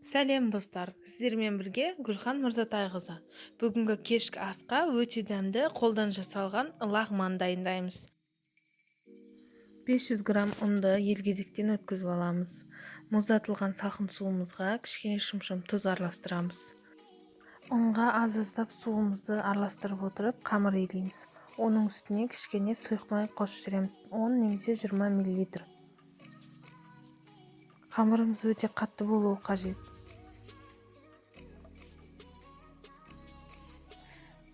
Сәлем достар, сіздермен бірге Гүлхан Мырзатайқызы. Бүгінгі кешкі асқа өте дәмді қолдан жасалған лағман дайындаймыз. 500 грамм ұнды елгезектен өткізіп аламыз. Мұздатылған салқын суымызға кішкене шымшым тұз араластырамыз. Ұнға аз-аздап суымызды араластырып отырып қамыр илейміз. Оның үстіне кішкене сұйық май қосып жібереміз. 10 немесе 20 мл. Қамырымыз өте қатты болуы қажет.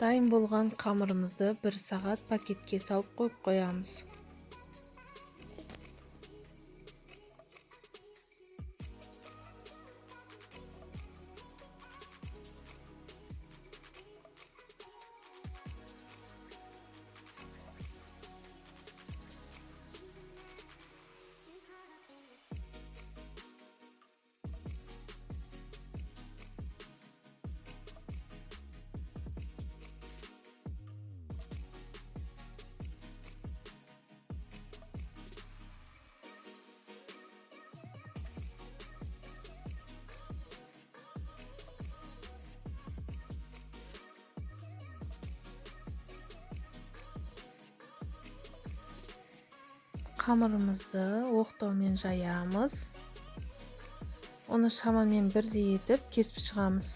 Дайын болған қамырымызды 1 сағат пакетке салып қойып қоямыз. Қамырымызды оқтаумен жаямыз. Оны шамамен бірдей етіп кесіп шығамыз.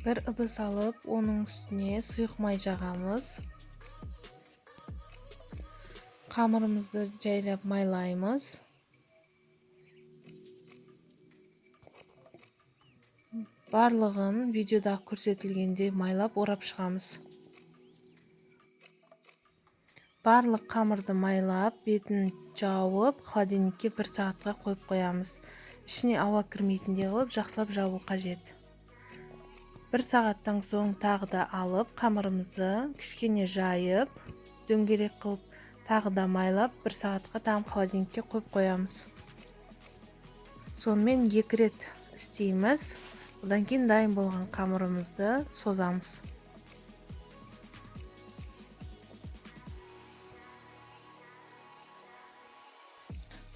Bir ыдыс алып, оның үстіне сұйық май жағамыз. Қамырымызды жайлап майлаймыз. Барлығын видеода көрсетілгенде майлап орап шығамыз. Барлық қамырды майлап, бетін жауып, холодильникке 1 сағатқа қойып қоямыз. Ішіне ауа кірмейтіндей қылып, жақсылап жабу қажет. 1 сағаттан соң тағы да алып, қамырымызды кішкене жайып, дөңгелек қылып, тағы да майлап, 1 сағатқа тағым холодильникке қойып қоямыз. Сонымен 2 рет істейміз. Одан кейін дайын болған қамырымызды созамыз.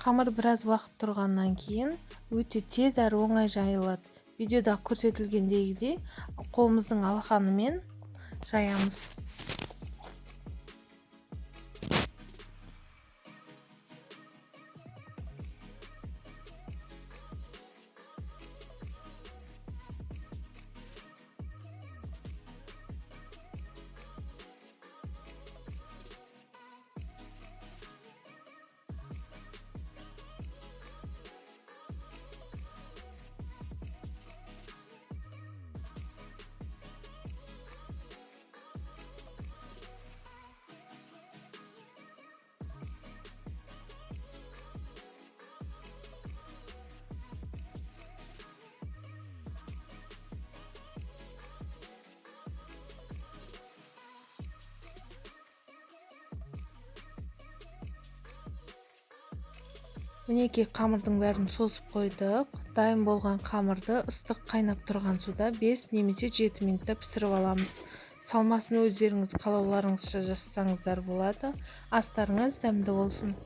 Қамыр біраз уақыт тұрғаннан кейін өте тез әрі оңай жайылады. Видеода көрсетілгендегідей қолымыздың алақанымен жаямыз. Мінекей қамырдың бәрін созып қойдық. Дайын болған қамырды ыстық қайнап тұрған суда 5 немесе 7 минутта пісіріп аламыз. Салмасын өздеріңіз қалауларыңызша жасасаңыздар болады. Астарыңыз дәмді болсын.